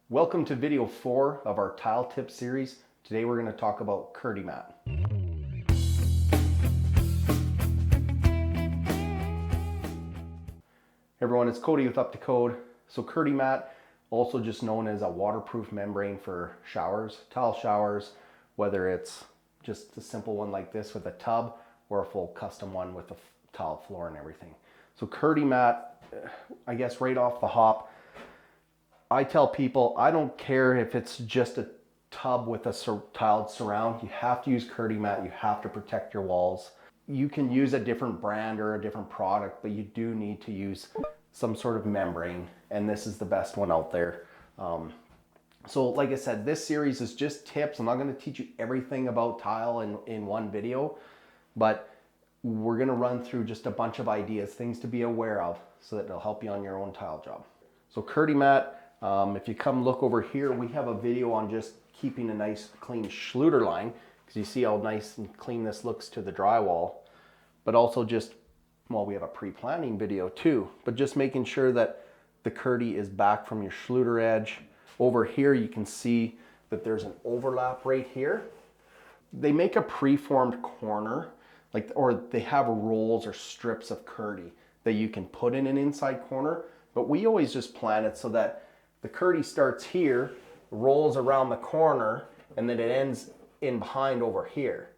Welcome to video 4 of our tile tip series. Today we're going to talk about Kerdi mat. Hey everyone, it's Cody with Up to Code. So Kerdi mat, also just known as a waterproof membrane for showers, tile showers, whether it's just a simple one like this with a tub or a full custom one with a tile floor and everything. So Kerdi mat, I guess right off the hop, I tell people, I don't care if it's just a tub with a tiled surround. You have to use Kerdi mat. You have to protect your walls. You can use a different brand or a different product, but you do need to use some sort of membrane, and this is the best one out there. So like I said, this series is just tips. I'm not going to teach you everything about tile in one video, but we're going to run through just a bunch of ideas, things to be aware of so that it'll help you on your own tile job. So Kerdi mat, if you come look over here, we have a video on just keeping a nice clean Schluter line, because you see how nice and clean this looks to the drywall, but also just, well, we have a pre-planning video too, but just making sure that the Kerdi is back from your Schluter edge. Over here you can see that there's an overlap right here. They make a preformed corner, or they have rolls or strips of Kerdi that you can put in an inside corner, but we always just plan it so that the Kerdi starts here, rolls around the corner, and then it ends in behind over here.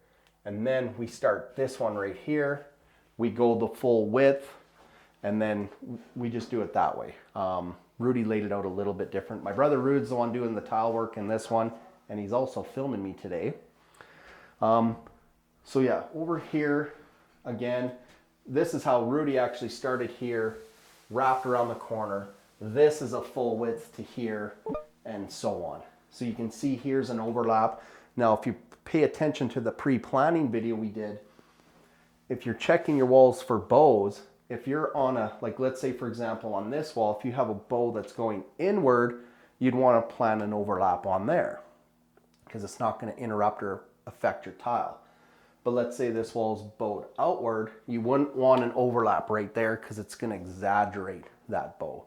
And then we start this one right here. We go the full width, and then we just do it that way. Rudy laid it out a little bit different. My brother Rude's the one doing the tile work in this one, and he's also filming me today. So yeah, over here, again, this is how Rudy actually started here, wrapped around the corner. This is a full width to here, and so on. So you can see here's an overlap. Now, if you pay attention to the pre-planning video we did, if you're checking your walls for bows, if you're on a, like let's say for example on this wall, if you have a bow that's going inward, you'd want to plan an overlap on there because it's not going to interrupt or affect your tile. But let's say this wall's bowed outward, you wouldn't want an overlap right there because it's going to exaggerate that bow.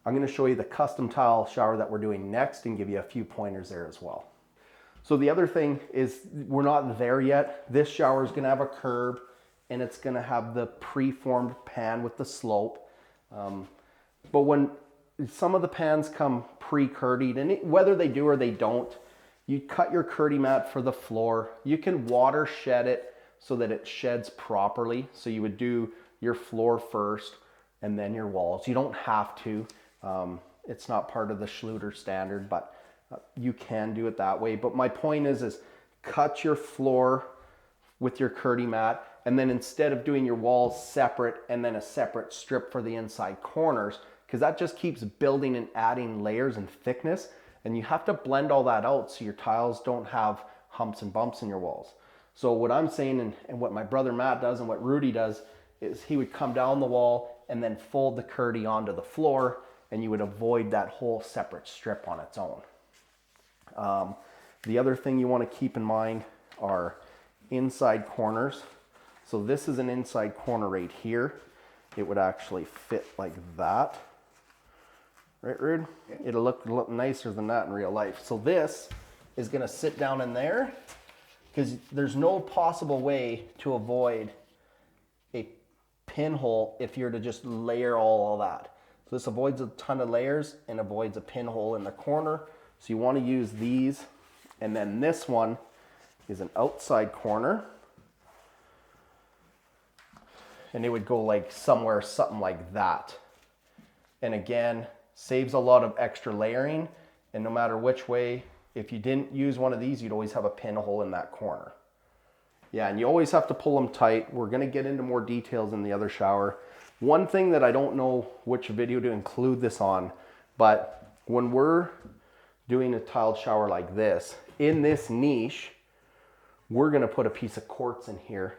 I'm going to show you the custom tile shower that we're doing next and give you a few pointers there as well. So the other thing is we're not there yet. This shower is going to have a curb and it's going to have the preformed pan with the slope. But when some of the pans come pre-Kerdied, and whether they do or they don't, you cut your Kerdi mat for the floor. You can water shed it so that it sheds properly. So you would do your floor first and then your walls. You don't have to. It's not part of the Schluter standard, but you can do it that way. But my point is cut your floor with your Kerdi mat, and then instead of doing your walls separate and then a separate strip for the inside corners, because that just keeps building and adding layers and thickness, and you have to blend all that out so your tiles don't have humps and bumps in your walls. So what I'm saying, and what my brother Matt does and what Rudy does, is he would come down the wall and then fold the Kerdi onto the floor, and you would avoid that whole separate strip on its own. The other thing you want to keep in mind are inside corners. So this is an inside corner right here. It would actually fit like that. Right, Rude? Yeah. It'll look nicer than that in real life. So this is going to sit down in there because there's no possible way to avoid a pinhole if you're to just layer all of that. So this avoids a ton of layers and avoids a pinhole in the corner. So you want to use these. And then this one is an outside corner. And it would go like somewhere, something like that. And again, saves a lot of extra layering. And no matter which way, if you didn't use one of these, you'd always have a pinhole in that corner. Yeah, and you always have to pull them tight. We're going to get into more details in the other shower. One thing that I don't know which video to include this on, but when we're doing a tiled shower like this, in this niche, we're going to put a piece of quartz in here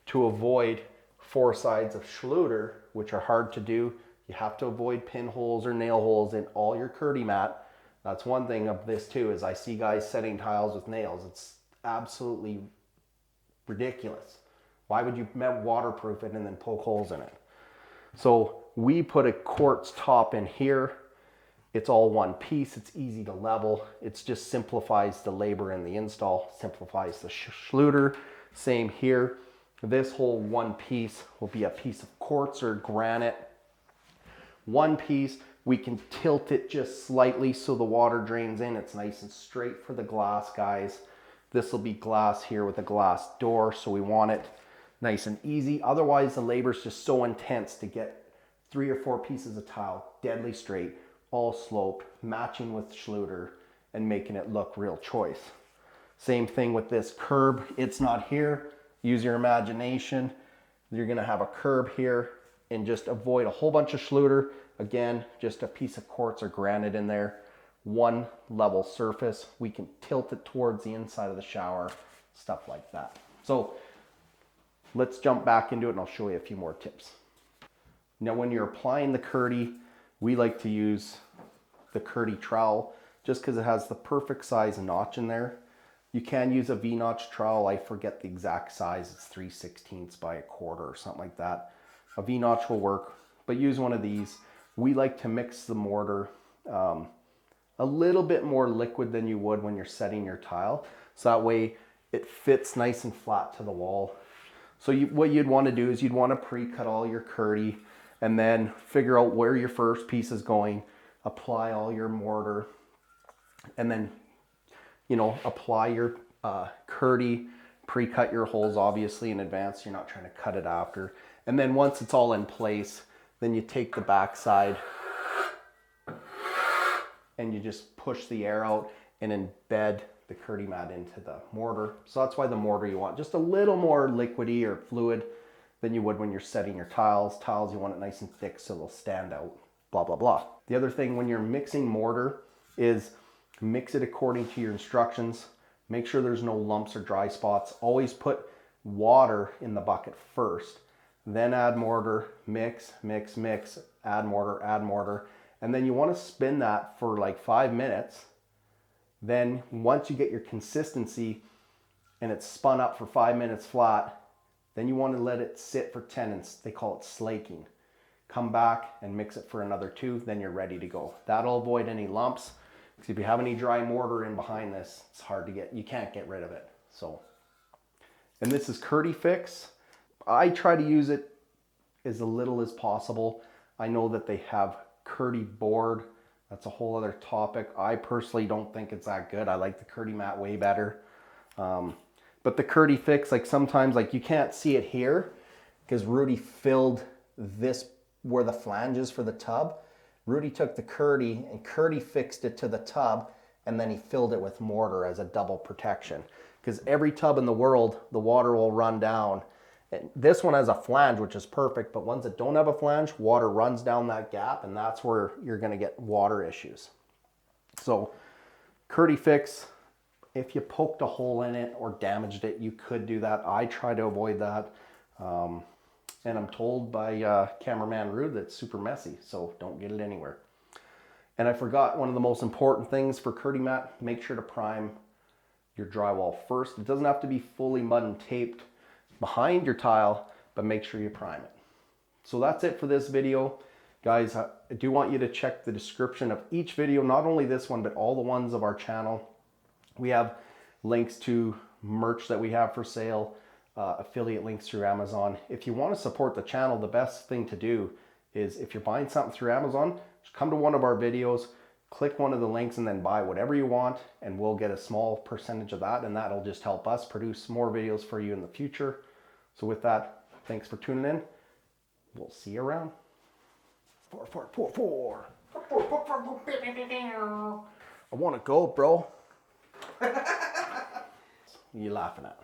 to avoid 4 sides of Schluter, which are hard to do. You have to avoid pinholes or nail holes in all your Kerdi mat. That's one thing of this too, is I see guys setting tiles with nails. It's absolutely ridiculous. Why would you waterproof it and then poke holes in it? So we put a quartz top in here It's all one piece. It's easy to level. It just simplifies the labor in the install, simplifies the Schluter. Same here. This whole one piece will be a piece of quartz or granite. One piece, we can tilt it just slightly so the water drains in. It's nice and straight for the glass, guys. This will be glass here with a glass door, so we want it nice and easy. Otherwise, the labor is just so intense to get 3 or 4 pieces of tile deadly straight, all sloped, matching with Schluter, and making it look real choice. Same thing with this curb. It's not here. Use your imagination. You're gonna have a curb here and just avoid a whole bunch of Schluter. Again, just a piece of quartz or granite in there. One level surface. We can tilt it towards the inside of the shower, stuff like that. So let's jump back into it and I'll show you a few more tips. Now, when you're applying the Kerdi, we like to use the Kerdi trowel just because it has the perfect size notch in there. You can use a V-notch trowel. I forget the exact size. It's 3/16 by a quarter or something like that. A V-notch will work, but use one of these. We like to mix the mortar a little bit more liquid than you would when you're setting your tile. So that way it fits nice and flat to the wall. So what you'd want to do is you'd want to pre-cut all your Kerdi and then figure out where your first piece is going, apply all your mortar, and then, you know, apply your Kerdi, pre-cut your holes obviously in advance. You're not trying to cut it after. And then once it's all in place, then you take the back side and you just push the air out and embed the Kerdi mat into the mortar. So that's why the mortar you want just a little more liquidy or fluid than you would when you're setting your tiles. Tiles, you want it nice and thick so they'll stand out, blah, blah, blah. The other thing when you're mixing mortar is mix it according to your instructions. Make sure there's no lumps or dry spots. Always put water in the bucket first, then add mortar, mix, mix, mix, add mortar. And then you want to spin that for like 5 minutes. Then once you get your consistency and it's spun up for 5 minutes flat, then you want to let it sit for 10 and they call it slaking. Come back and mix it for another 2, then you're ready to go. That'll avoid any lumps. Because if you have any dry mortar in behind this, it's hard to get, you can't get rid of it. So, and this is Kerdi Fix. I try to use it as little as possible. I know that they have Kerdi board. That's a whole other topic. I personally don't think it's that good. I like the Kerdi mat way better. But the Kerdi Fix, like sometimes like you can't see it here because Rudy filled this where the flange is for the tub. Rudy took the Kerdi and Kerdi fixed it to the tub and then he filled it with mortar as a double protection. Because every tub in the world, the water will run down. And this one has a flange, which is perfect, but ones that don't have a flange, water runs down that gap, and that's where you're gonna get water issues. So Kerdi Fix, if you poked a hole in it or damaged it, you could do that. I try to avoid that. And I'm told by cameraman Rude that it's super messy, so don't get it anywhere. And I forgot one of the most important things for Kerdi mat, make sure to prime your drywall first. It doesn't have to be fully mud and taped behind your tile, but make sure you prime it. So that's it for this video. Guys, I do want you to check the description of each video, not only this one, but all the ones of our channel. We have links to merch that we have for sale, affiliate links through Amazon. If you want to support the channel, the best thing to do is if you're buying something through Amazon, just come to one of our videos, click one of the links and then buy whatever you want, and we'll get a small percentage of that, and that'll just help us produce more videos for you in the future. So with that, thanks for tuning in. We'll see you around. 4, 4, 4, 4. I want to go, bro. What are you laughing at?